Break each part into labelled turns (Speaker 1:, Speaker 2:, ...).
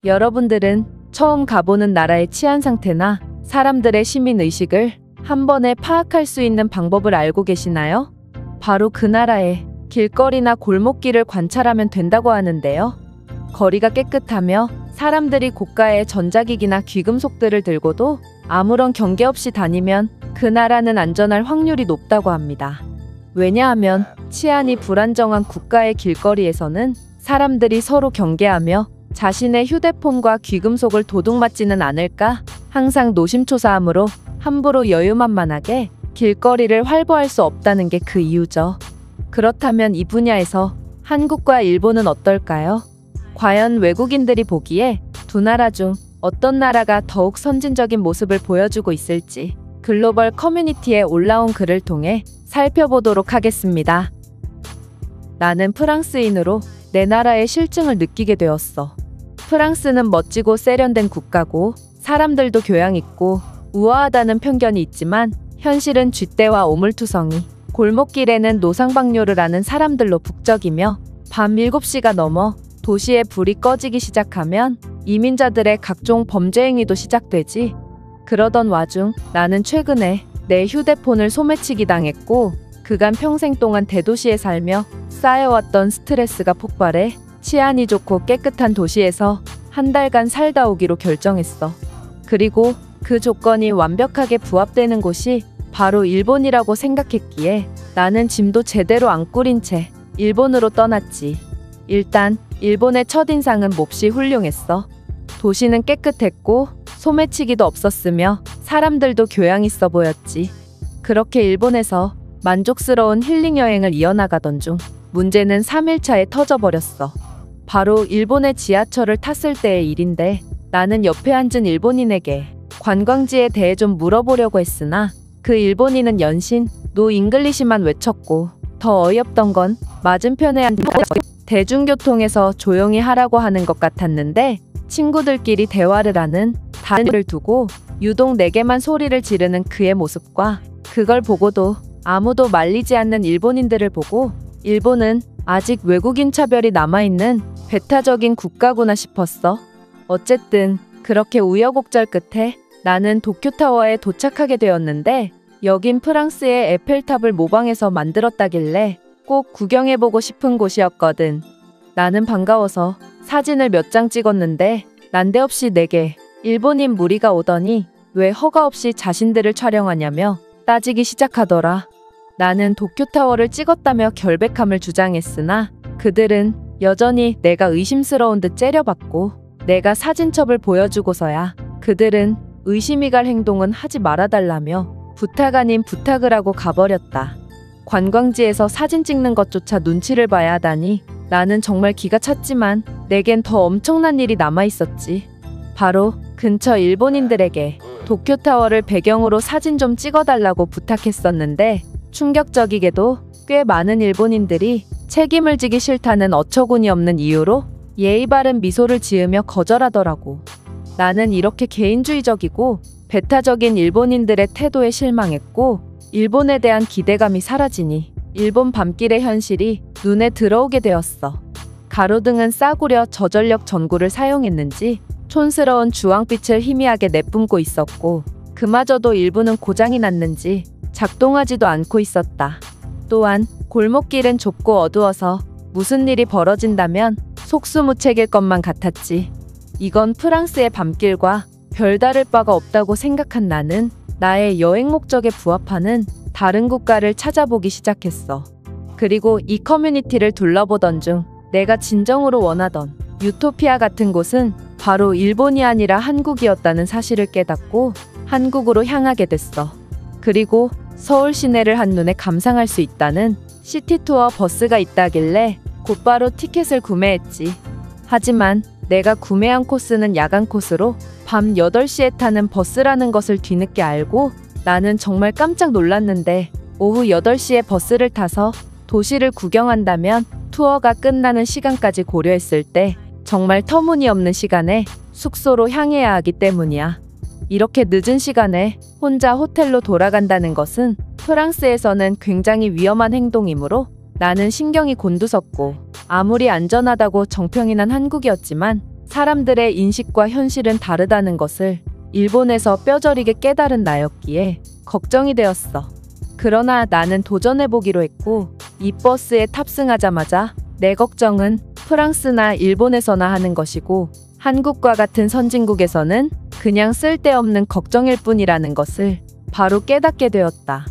Speaker 1: 여러분들은 처음 가보는 나라의 치안 상태나 사람들의 시민의식을 한 번에 파악할 수 있는 방법을 알고 계시나요? 바로 그 나라의 길거리나 골목길을 관찰하면 된다고 하는데요. 거리가 깨끗하며 사람들이 고가의 전자기기나 귀금속들을 들고도 아무런 경계 없이 다니면 그 나라는 안전할 확률이 높다고 합니다. 왜냐하면 치안이 불안정한 국가의 길거리에서는 사람들이 서로 경계하며 자신의 휴대폰과 귀금속을 도둑맞지는 않을까 항상 노심초사하므로 함부로 여유만만하게 길거리를 활보할 수 없다는 게 그 이유죠. 그렇다면 이 분야에서 한국과 일본은 어떨까요? 과연 외국인들이 보기에 두 나라 중 어떤 나라가 더욱 선진적인 모습을 보여주고 있을지 글로벌 커뮤니티에 올라온 글을 통해 살펴보도록 하겠습니다. 나는 프랑스인으로 내 나라의 실증을 느끼게 되었어. 프랑스는 멋지고 세련된 국가고 사람들도 교양 있고 우아하다는 편견이 있지만 현실은 쥐떼와 오물투성이, 골목길에는 노상방뇨를 하는 사람들로 북적이며 밤 7시가 넘어 도시의 불이 꺼지기 시작하면 이민자들의 각종 범죄 행위도 시작되지. 그러던 와중 나는 최근에 내 휴대폰을 소매치기 당했고 그간 평생 동안 대도시에 살며 쌓여왔던 스트레스가 폭발해 치안이 좋고 깨끗한 도시에서 한 달간 살다 오기로 결정했어. 그리고 그 조건이 완벽하게 부합되는 곳이 바로 일본이라고 생각했기에 나는 짐도 제대로 안 꾸린 채 일본으로 떠났지. 일단 일본의 첫인상은 몹시 훌륭했어. 도시는 깨끗했고 소매치기도 없었으며 사람들도 교양 있어 보였지. 그렇게 일본에서 만족스러운 힐링 여행을 이어나가던 중 문제는 3일차에 터져버렸어. 바로 일본의 지하철을 탔을 때의 일인데 나는 옆에 앉은 일본인에게 관광지에 대해 좀 물어보려고 했으나 그 일본인은 연신 노 잉글리시만 외쳤고 더 어이없던 건 맞은편에 앉은 대중교통에서 조용히 하라고 하는 것 같았는데 친구들끼리 대화를 하는 다른 일을 두고 유독 내게만 소리를 지르는 그의 모습과 그걸 보고도 아무도 말리지 않는 일본인들을 보고 일본은 아직 외국인 차별이 남아있는 배타적인 국가구나 싶었어. 어쨌든 그렇게 우여곡절 끝에 나는 도쿄타워에 도착하게 되었는데 여긴 프랑스의 에펠탑을 모방해서 만들었다길래 꼭 구경해보고 싶은 곳이었거든. 나는 반가워서 사진을 몇 장 찍었는데 난데없이 내게 일본인 무리가 오더니 왜 허가 없이 자신들을 촬영하냐며 따지기 시작하더라. 나는 도쿄타워를 찍었다며 결백함을 주장했으나 그들은 여전히 내가 의심스러운 듯 째려봤고 내가 사진첩을 보여주고서야 그들은 의심이 갈 행동은 하지 말아달라며 부탁 아닌 부탁을 하고 가버렸다. 관광지에서 사진 찍는 것조차 눈치를 봐야 하다니 나는 정말 기가 찼지만 내겐 더 엄청난 일이 남아있었지. 바로 근처 일본인들에게 도쿄타워를 배경으로 사진 좀 찍어달라고 부탁했었는데 충격적이게도 꽤 많은 일본인들이 책임을 지기 싫다는 어처구니 없는 이유로 예의 바른 미소를 지으며 거절하더라고. 나는 이렇게 개인주의적이고 배타적인 일본인들의 태도에 실망했고 일본에 대한 기대감이 사라지니 일본 밤길의 현실이 눈에 들어오게 되었어. 가로등은 싸구려 저전력 전구를 사용했는지 촌스러운 주황빛을 희미하게 내뿜고 있었고 그마저도 일부는 고장이 났는지 작동하지도 않고 있었다. 또한 골목길은 좁고 어두워서 무슨 일이 벌어진다면 속수무책일 것만 같았지. 이건 프랑스의 밤길과 별다를 바가 없다고 생각한 나는 나의 여행 목적에 부합하는 다른 국가를 찾아보기 시작했어. 그리고 이 커뮤니티를 둘러보던 중 내가 진정으로 원하던 유토피아 같은 곳은 바로 일본이 아니라 한국이었다는 사실을 깨닫고 한국으로 향하게 됐어. 그리고 서울 시내를 한눈에 감상할 수 있다는 시티투어 버스가 있다길래 곧바로 티켓을 구매했지. 하지만 내가 구매한 코스는 야간 코스로 밤 8시에 타는 버스라는 것을 뒤늦게 알고 나는 정말 깜짝 놀랐는데 오후 8시에 버스를 타서 도시를 구경한다면 투어가 끝나는 시간까지 고려했을 때 정말 터무니없는 시간에 숙소로 향해야 하기 때문이야. 이렇게 늦은 시간에 혼자 호텔로 돌아간다는 것은 프랑스에서는 굉장히 위험한 행동이므로 나는 신경이 곤두섰고 아무리 안전하다고 정평이 난 한국이었지만 사람들의 인식과 현실은 다르다는 것을 일본에서 뼈저리게 깨달은 나였기에 걱정이 되었어. 그러나 나는 도전해보기로 했고 이 버스에 탑승하자마자 내 걱정은 프랑스나 일본에서나 하는 것이고 한국과 같은 선진국에서는 그냥 쓸데없는 걱정일 뿐이라는 것을 바로 깨닫게 되었다.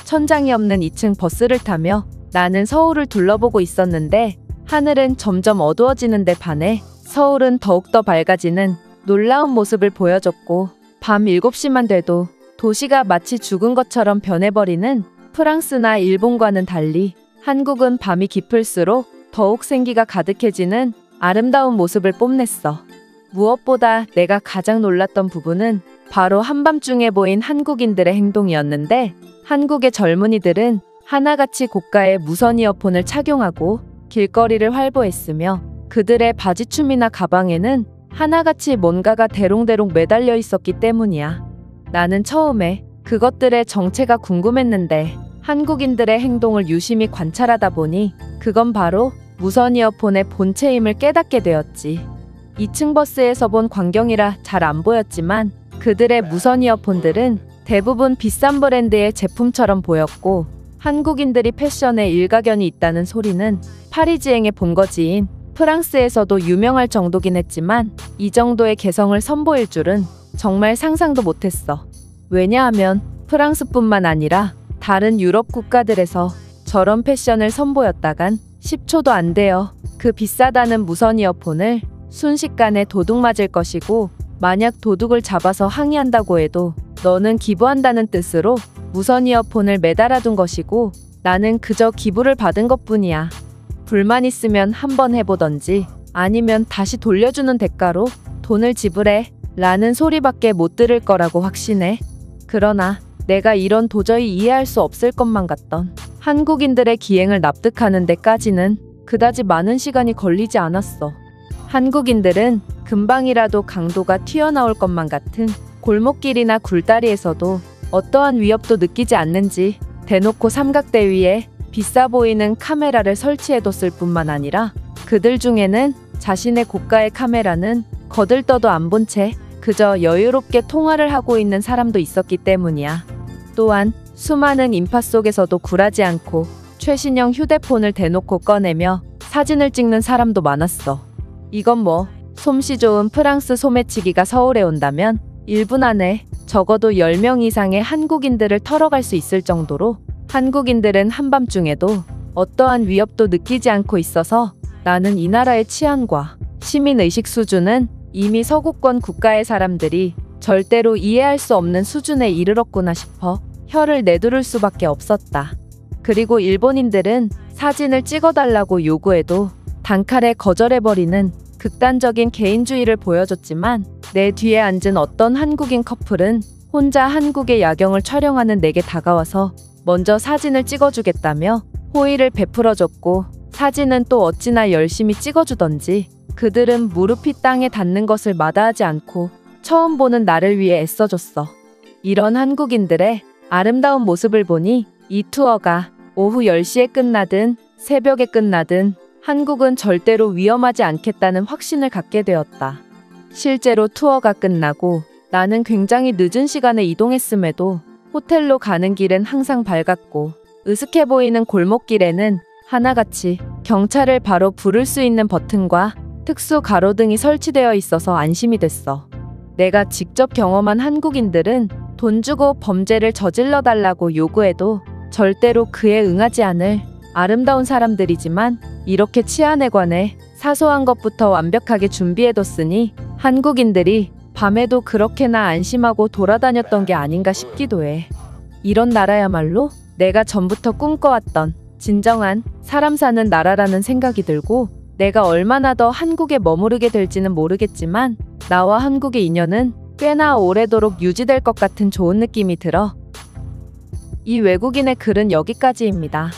Speaker 1: 천장이 없는 2층 버스를 타며 나는 서울을 둘러보고 있었는데 하늘은 점점 어두워지는 데 반해 서울은 더욱더 밝아지는 놀라운 모습을 보여줬고 밤 7시만 돼도 도시가 마치 죽은 것처럼 변해버리는 프랑스나 일본과는 달리 한국은 밤이 깊을수록 더욱 생기가 가득해지는 아름다운 모습을 뽐냈어. 무엇보다 내가 가장 놀랐던 부분은 바로 한밤중에 보인 한국인들의 행동이었는데 한국의 젊은이들은 하나같이 고가의 무선 이어폰을 착용하고 길거리를 활보했으며 그들의 바지춤이나 가방에는 하나같이 뭔가가 대롱대롱 매달려 있었기 때문이야. 나는 처음에 그것들의 정체가 궁금했는데 한국인들의 행동을 유심히 관찰하다 보니 그건 바로 무선 이어폰의 본체임을 깨닫게 되었지. 2층 버스에서 본 광경이라 잘 안 보였지만 그들의 무선 이어폰들은 대부분 비싼 브랜드의 제품처럼 보였고 한국인들이 패션에 일가견이 있다는 소리는 파리지행의 본거지인 프랑스에서도 유명할 정도긴 했지만 이 정도의 개성을 선보일 줄은 정말 상상도 못했어. 왜냐하면 프랑스뿐만 아니라 다른 유럽 국가들에서 저런 패션을 선보였다간 10초도 안 되어 그 비싸다는 무선 이어폰을 순식간에 도둑 맞을 것이고 만약 도둑을 잡아서 항의한다고 해도 너는 기부한다는 뜻으로 무선 이어폰을 매달아둔 것이고 나는 그저 기부를 받은 것뿐이야. 불만 있으면 한번 해보던지 아니면 다시 돌려주는 대가로 돈을 지불해 라는 소리밖에 못 들을 거라고 확신해. 그러나 내가 이런 도저히 이해할 수 없을 것만 같던 한국인들의 기행을 납득하는 데까지는 그다지 많은 시간이 걸리지 않았어. 한국인들은 금방이라도 강도가 튀어나올 것만 같은 골목길이나 굴다리에서도 어떠한 위협도 느끼지 않는지 대놓고 삼각대 위에 비싸 보이는 카메라를 설치해뒀을 뿐만 아니라 그들 중에는 자신의 고가의 카메라는 거들떠도 안 본 채 그저 여유롭게 통화를 하고 있는 사람도 있었기 때문이야. 또한 수많은 인파 속에서도 굴하지 않고 최신형 휴대폰을 대놓고 꺼내며 사진을 찍는 사람도 많았어. 이건 뭐 솜씨 좋은 프랑스 소매치기가 서울에 온다면 1분 안에 적어도 10명 이상의 한국인들을 털어갈 수 있을 정도로 한국인들은 한밤중에도 어떠한 위협도 느끼지 않고 있어서 나는 이 나라의 치안과 시민의식 수준은 이미 서구권 국가의 사람들이 절대로 이해할 수 없는 수준에 이르렀구나 싶어 혀를 내두를 수밖에 없었다. 그리고 일본인들은 사진을 찍어달라고 요구해도 단칼에 거절해버리는 극단적인 개인주의를 보여줬지만 내 뒤에 앉은 어떤 한국인 커플은 혼자 한국의 야경을 촬영하는 내게 다가와서 먼저 사진을 찍어주겠다며 호의를 베풀어줬고 사진은 또 어찌나 열심히 찍어주던지 그들은 무릎이 땅에 닿는 것을 마다하지 않고 처음 보는 나를 위해 애써줬어. 이런 한국인들의 아름다운 모습을 보니 이 투어가 오후 10시에 끝나든 새벽에 끝나든 한국은 절대로 위험하지 않겠다는 확신을 갖게 되었다. 실제로 투어가 끝나고 나는 굉장히 늦은 시간에 이동했음에도 호텔로 가는 길은 항상 밝았고 으슥해 보이는 골목길에는 하나같이 경찰을 바로 부를 수 있는 버튼과 특수 가로등이 설치되어 있어서 안심이 됐어. 내가 직접 경험한 한국인들은 돈 주고 범죄를 저질러 달라고 요구해도 절대로 그에 응하지 않을 아름다운 사람들이지만 이렇게 치안에 관해 사소한 것부터 완벽하게 준비해뒀으니 한국인들이 밤에도 그렇게나 안심하고 돌아다녔던 게 아닌가 싶기도 해. 이런 나라야말로 내가 전부터 꿈꿔왔던 진정한 사람 사는 나라라는 생각이 들고 내가 얼마나 더 한국에 머무르게 될지는 모르겠지만 나와 한국의 인연은 꽤나 오래도록 유지될 것 같은 좋은 느낌이 들어. 이 외국인의 글은 여기까지입니다.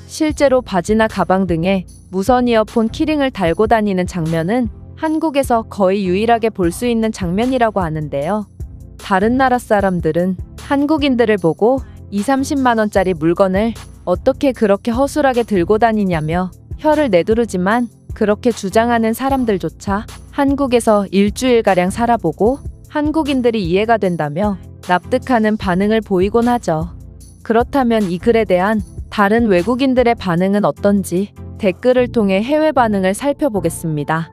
Speaker 1: 실제로 바지나 가방 등에 무선 이어폰 키링을 달고 다니는 장면은 한국에서 거의 유일하게 볼 수 있는 장면이라고 하는데요. 다른 나라 사람들은 한국인들을 보고 20-30만 원짜리 물건을 어떻게 그렇게 허술하게 들고 다니냐며 혀를 내두르지만 그렇게 주장하는 사람들조차 한국에서 일주일가량 살아보고 한국인들이 이해가 된다며 납득하는 반응을 보이곤 하죠. 그렇다면 이 글에 대한 다른 외국인들의 반응은 어떤지 댓글을 통해 해외 반응을 살펴보겠습니다.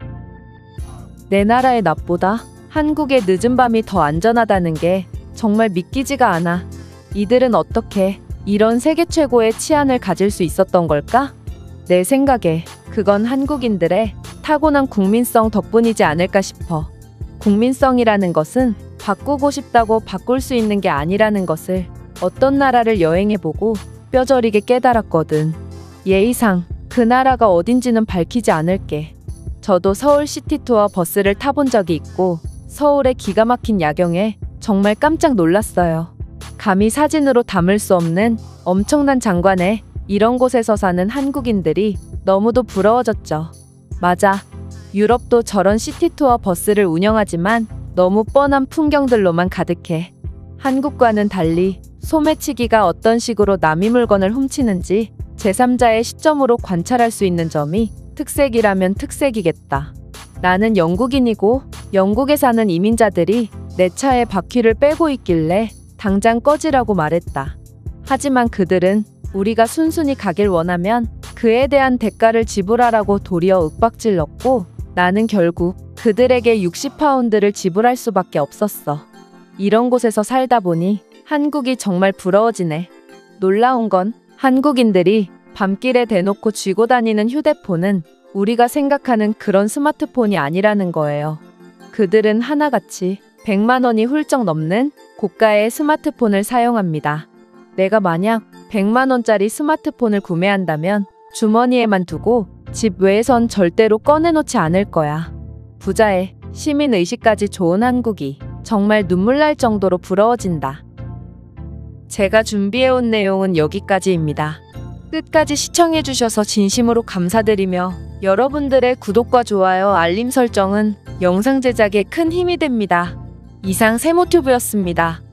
Speaker 1: 내 나라의 낮보다 한국의 늦은 밤이 더 안전하다는 게 정말 믿기지가 않아. 이들은 어떻게 이런 세계 최고의 치안을 가질 수 있었던 걸까? 내 생각에 그건 한국인들의 타고난 국민성 덕분이지 않을까 싶어. 국민성이라는 것은 바꾸고 싶다고 바꿀 수 있는 게 아니라는 것을 어떤 나라를 여행해보고 뼈저리게 깨달았거든. 예의상 그 나라가 어딘지는 밝히지 않을게. 저도 서울 시티투어 버스를 타본 적이 있고 서울의 기가 막힌 야경에 정말 깜짝 놀랐어요. 감히 사진으로 담을 수 없는 엄청난 장관에 이런 곳에서 사는 한국인들이 너무도 부러워졌죠. 맞아. 유럽도 저런 시티투어 버스를 운영하지만 너무 뻔한 풍경들로만 가득해. 한국과는 달리 소매치기가 어떤 식으로 남의 물건을 훔치는지 제3자의 시점으로 관찰할 수 있는 점이 특색이라면 특색이겠다. 나는 영국인이고 영국에 사는 이민자들이 내 차에 바퀴를 빼고 있길래 당장 꺼지라고 말했다. 하지만 그들은 우리가 순순히 가길 원하면 그에 대한 대가를 지불하라고 도리어 윽박질렀고 나는 결국 그들에게 60파운드를 지불할 수밖에 없었어. 이런 곳에서 살다 보니 한국이 정말 부러워지네. 놀라운 건 한국인들이 밤길에 대놓고 쥐고 다니는 휴대폰은 우리가 생각하는 그런 스마트폰이 아니라는 거예요. 그들은 하나같이 100만 원이 훌쩍 넘는 고가의 스마트폰을 사용합니다. 내가 만약 100만 원짜리 스마트폰을 구매한다면 주머니에만 두고 집 외에선 절대로 꺼내놓지 않을 거야. 부자의 시민의식까지 좋은 한국이 정말 눈물 날 정도로 부러워진다. 제가 준비해온 내용은 여기까지입니다. 끝까지 시청해주셔서 진심으로 감사드리며 여러분들의 구독과 좋아요, 알림 설정은 영상 제작에 큰 힘이 됩니다. 이상 세모튜브였습니다.